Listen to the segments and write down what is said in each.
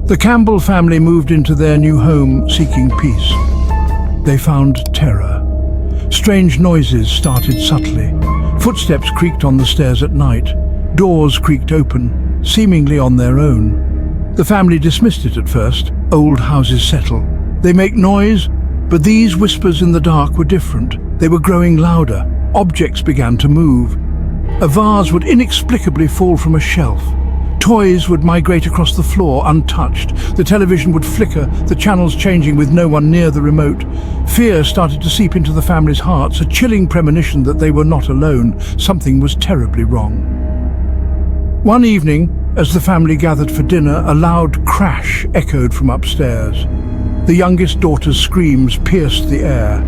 The Campbell family moved into their new home seeking peace. They found terror. Strange noises started subtly. Footsteps creaked on the stairs at night. Doors creaked open, seemingly on their own. The family dismissed it at first. Old houses settle. They make noise, but these whispers in the dark were different. They were growing louder. Objects began to move. A vase would inexplicably fall from a shelf. Toys would migrate across the floor untouched. The television would flicker, the channels changing with no one near the remote. Fear started to seep into the family's hearts, a chilling premonition that they were not alone. Something was terribly wrong. One evening, as the family gathered for dinner, a loud crash echoed from upstairs. The youngest daughter's screams pierced the air.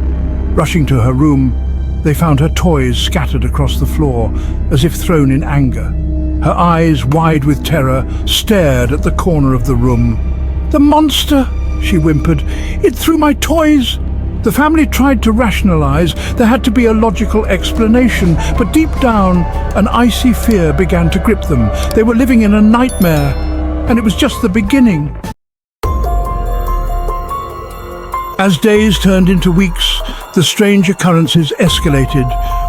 Rushing to her room, they found her toys scattered across the floor, as if thrown in anger. Her eyes, wide with terror, stared at the corner of the room. "The monster!" she whimpered. "It threw my toys!" The family tried to rationalize. There had to be a logical explanation, but deep down, an icy fear began to grip them. They were living in a nightmare, and it was just the beginning. As days turned into weeks, the strange occurrences escalated.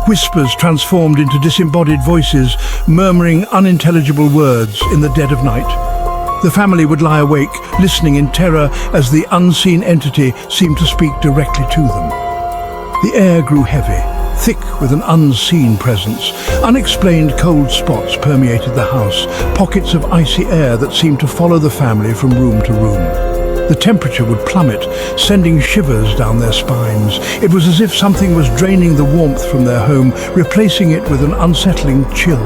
Whispers transformed into disembodied voices, murmuring unintelligible words in the dead of night. The family would lie awake, listening in terror as the unseen entity seemed to speak directly to them. The air grew heavy, thick with an unseen presence. Unexplained cold spots permeated the house, pockets of icy air that seemed to follow the family from room to room. The temperature would plummet, sending shivers down their spines. It was as if something was draining the warmth from their home, replacing it with an unsettling chill.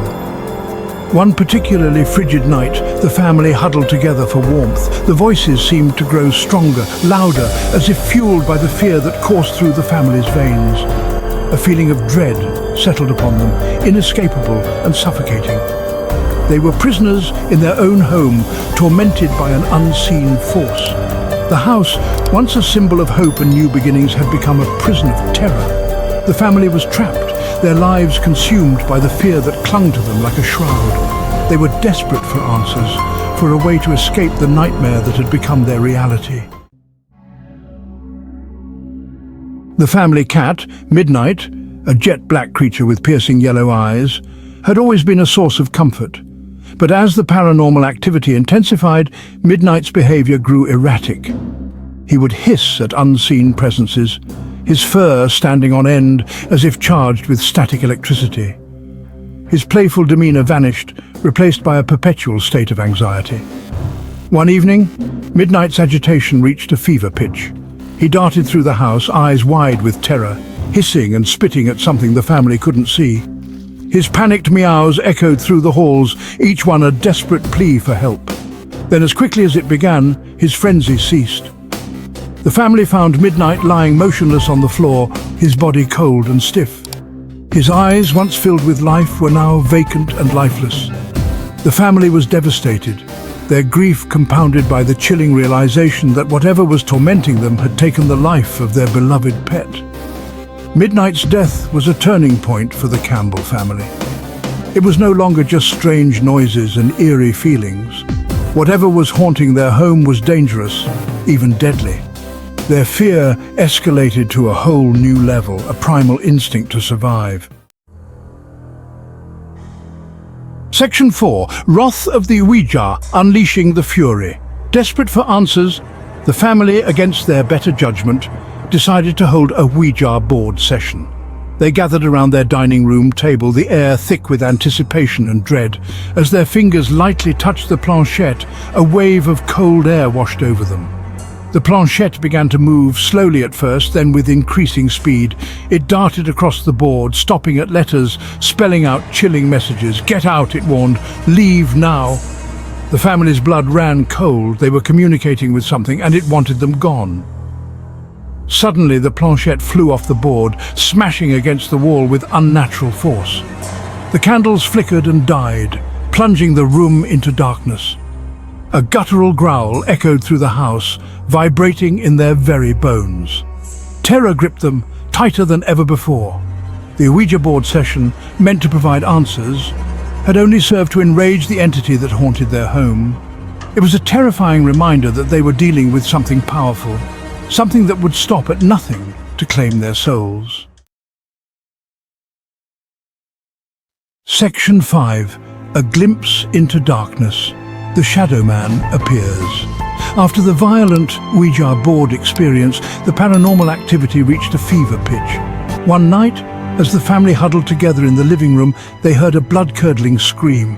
One particularly frigid night, the family huddled together for warmth. The voices seemed to grow stronger, louder, as if fueled by the fear that coursed through the family's veins. A feeling of dread settled upon them, inescapable and suffocating. They were prisoners in their own home, tormented by an unseen force. The house, once a symbol of hope and new beginnings, had become a prison of terror. The family was trapped, their lives consumed by the fear that clung to them like a shroud. They were desperate for answers, for a way to escape the nightmare that had become their reality. The family cat, Midnight, a jet-black creature with piercing yellow eyes, had always been a source of comfort. But as the paranormal activity intensified, Midnight's behavior grew erratic. He would hiss at unseen presences, his fur standing on end as if charged with static electricity. His playful demeanor vanished, replaced by a perpetual state of anxiety. One evening, Midnight's agitation reached a fever pitch. He darted through the house, eyes wide with terror, hissing and spitting at something the family couldn't see. His panicked meows echoed through the halls, each one a desperate plea for help. Then, as quickly as it began, his frenzy ceased. The family found Midnight lying motionless on the floor, his body cold and stiff. His eyes, once filled with life, were now vacant and lifeless. The family was devastated, their grief compounded by the chilling realization that whatever was tormenting them had taken the life of their beloved pet. Midnight's death was a turning point for the Campbell family. It was no longer just strange noises and eerie feelings. Whatever was haunting their home was dangerous, even deadly. Their fear escalated to a whole new level, a primal instinct to survive. Section 4. Wrath of the Ouija, Unleashing the Fury. Desperate for answers, the family, against their better judgment, decided to hold a Ouija board session. They gathered around their dining room table, the air thick with anticipation and dread. As their fingers lightly touched the planchette, a wave of cold air washed over them. The planchette began to move, slowly at first, then with increasing speed. It darted across the board, stopping at letters, spelling out chilling messages. "Get out," it warned. "Leave now." The family's blood ran cold. They were communicating with something, and it wanted them gone. Suddenly, the planchette flew off the board, smashing against the wall with unnatural force. The candles flickered and died, plunging the room into darkness. A guttural growl echoed through the house, vibrating in their very bones. Terror gripped them, tighter than ever before. The Ouija board session, meant to provide answers, had only served to enrage the entity that haunted their home. It was a terrifying reminder that they were dealing with something powerful, something that would stop at nothing to claim their souls. Section 5. A glimpse into darkness. The Shadow Man appears. After the violent Ouija board experience, the paranormal activity reached a fever pitch. One night, as the family huddled together in the living room, they heard a blood-curdling scream.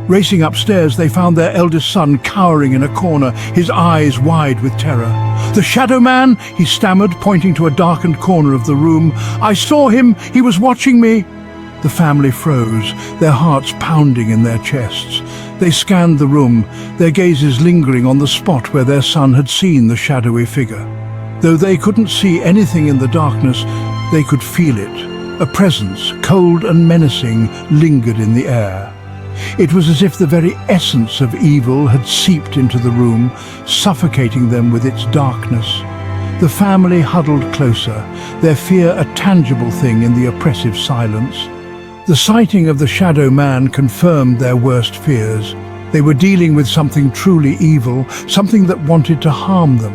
Racing upstairs, they found their eldest son cowering in a corner, his eyes wide with terror. "The Shadow Man," he stammered, pointing to a darkened corner of the room. "I saw him. He was watching me." The family froze, their hearts pounding in their chests. They scanned the room, their gazes lingering on the spot where their son had seen the shadowy figure. Though they couldn't see anything in the darkness, they could feel it. A presence, cold and menacing, lingered in the air. It was as if the very essence of evil had seeped into the room, suffocating them with its darkness. The family huddled closer, their fear a tangible thing in the oppressive silence. The sighting of the Shadow Man confirmed their worst fears. They were dealing with something truly evil, something that wanted to harm them.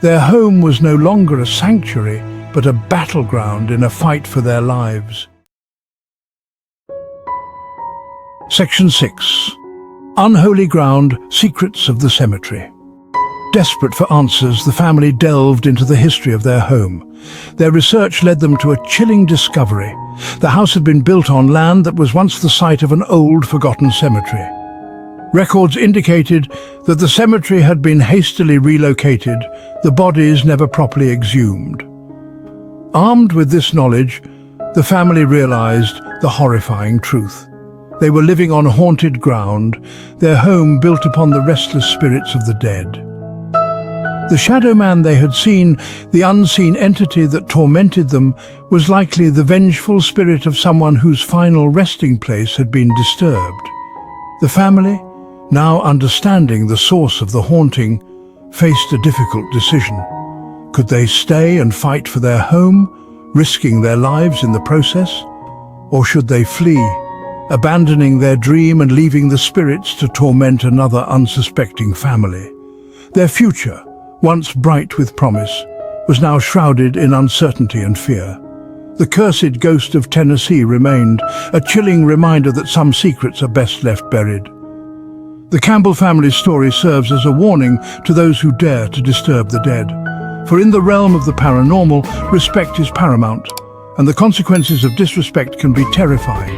Their home was no longer a sanctuary, but a battleground in a fight for their lives. Section 6. Unholy Ground, Secrets of the Cemetery. Desperate for answers, the family delved into the history of their home. Their research led them to a chilling discovery. The house had been built on land that was once the site of an old, forgotten cemetery. Records indicated that the cemetery had been hastily relocated, the bodies never properly exhumed. Armed with this knowledge, the family realized the horrifying truth. They were living on haunted ground, their home built upon the restless spirits of the dead. The Shadow Man they had seen, the unseen entity that tormented them, was likely the vengeful spirit of someone whose final resting place had been disturbed. The family, now understanding the source of the haunting, faced a difficult decision. Could they stay and fight for their home, risking their lives in the process? Or should they flee, abandoning their dream and leaving the spirits to torment another unsuspecting family? Their future, once bright with promise, was now shrouded in uncertainty and fear. The cursed ghost of Tennessee remained, a chilling reminder that some secrets are best left buried. The Campbell family's story serves as a warning to those who dare to disturb the dead. For in the realm of the paranormal, respect is paramount, and the consequences of disrespect can be terrifying.